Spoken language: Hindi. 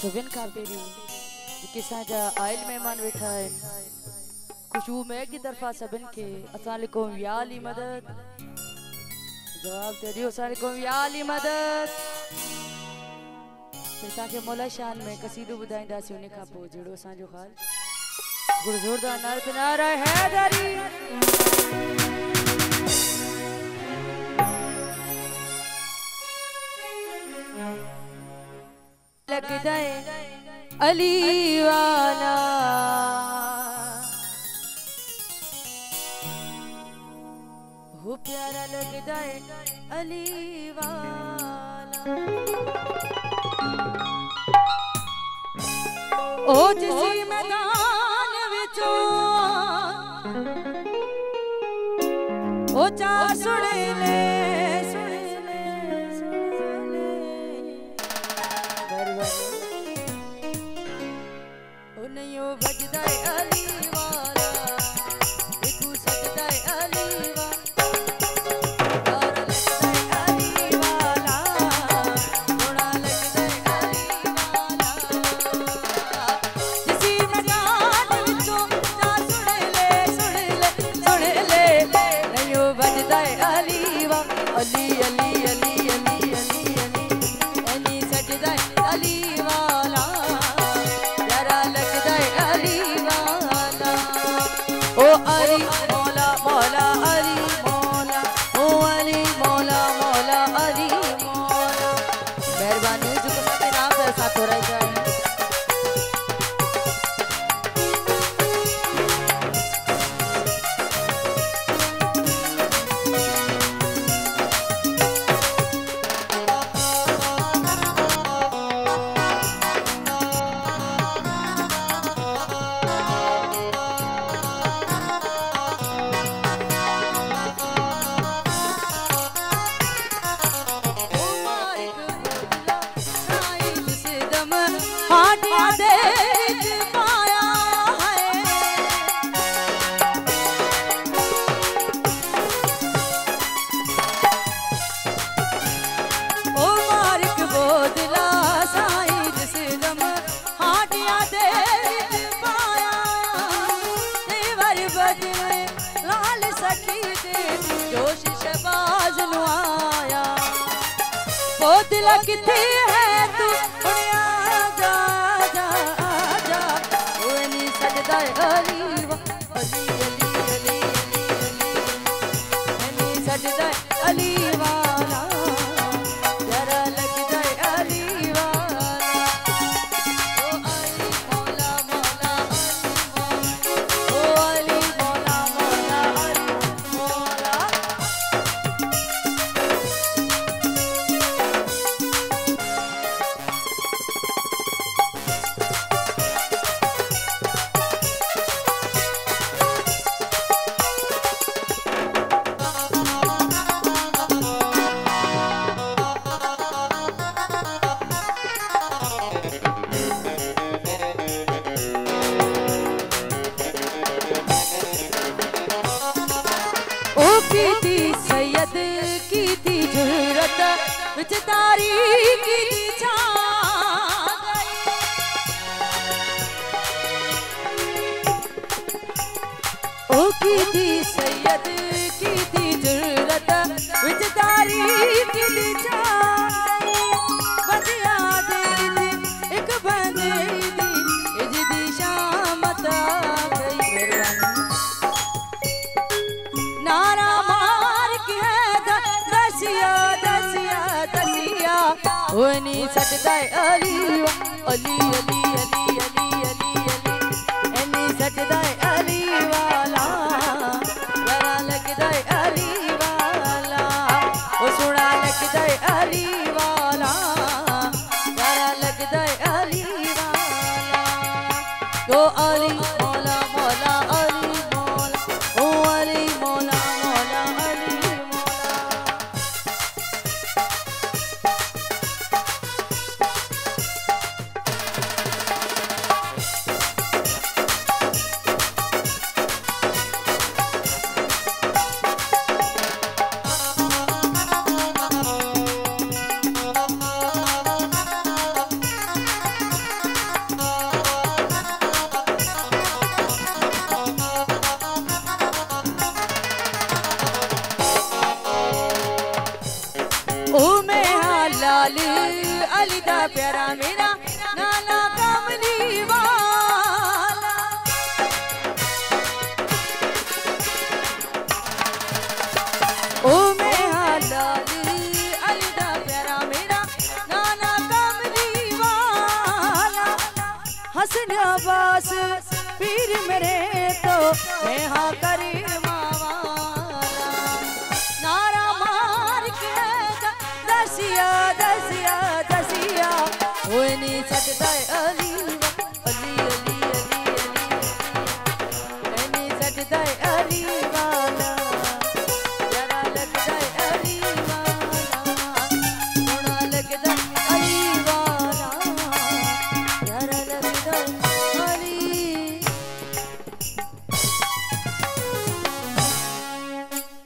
सभिन का पेरी किसा जा आयल मेहमान बैठा है खुशबू में की तरफा सभिन के अस्सलाम वालेकुम या अली मदद जवाब दे दियो अस्सलाम वालेकुम या अली मदद पिता के मौला शान में कसीदो बुधाइंदा से उन्हें का पो जड़ो सा जो खाल गुरु जोरदार नारा हैदरी लगदा है अली वाला हो प्यारा लगदा है अली वाला ओ जिसी मैदान विचों ओ चा सुन ले नहीं बजदा अली वाला देखू सजदा अली वाला लगदा अली वाला थोड़ा लगदा अली वाला जिसी मैदान विचों जा सुन ले नहीं बजदा अली वाला अली अली अली अली अली अली अली सजदा अली वाला ओ अली मौला मौला अली मौला ओ अली मौला मौला अली मौला मेहरबानी जो तुम्हारे नाम पे साथ हो रहा है दिला किथे है तू हुणिया जा जा जा ओ नी सजदा अली अली अली अली अली नी सजदा अली वाला जरा लगदा अली वाला ओ अली मौला मौला ओ अली मौला मौला अली मौला सैयद की थी जुर्रत विच तारीख की छा ओ की थी सैयद की थी जुर्रत विच तारीख की छा बदिया दे एक बंदे दी इजदी शामत गई मेहरबानी नारा नी सजदा अली अली अली अली अली अली अली नी सजदा अली वाला जरा लगदा अली वाला ओ सोना लगदा अली वाला जरा लगदा अली वाला ओ अली मौला मौला अली मौला ओ अली मौला मौला अली ओ मैं हाँ लाल अली दा प्यारा मेरा नाना कमली वाला। ओ मैं हाँ लाल अली दा प्यारा मेरा नाना कमली वाला। हसन अब्बास पीर मेरे तो मैं हाँ करीम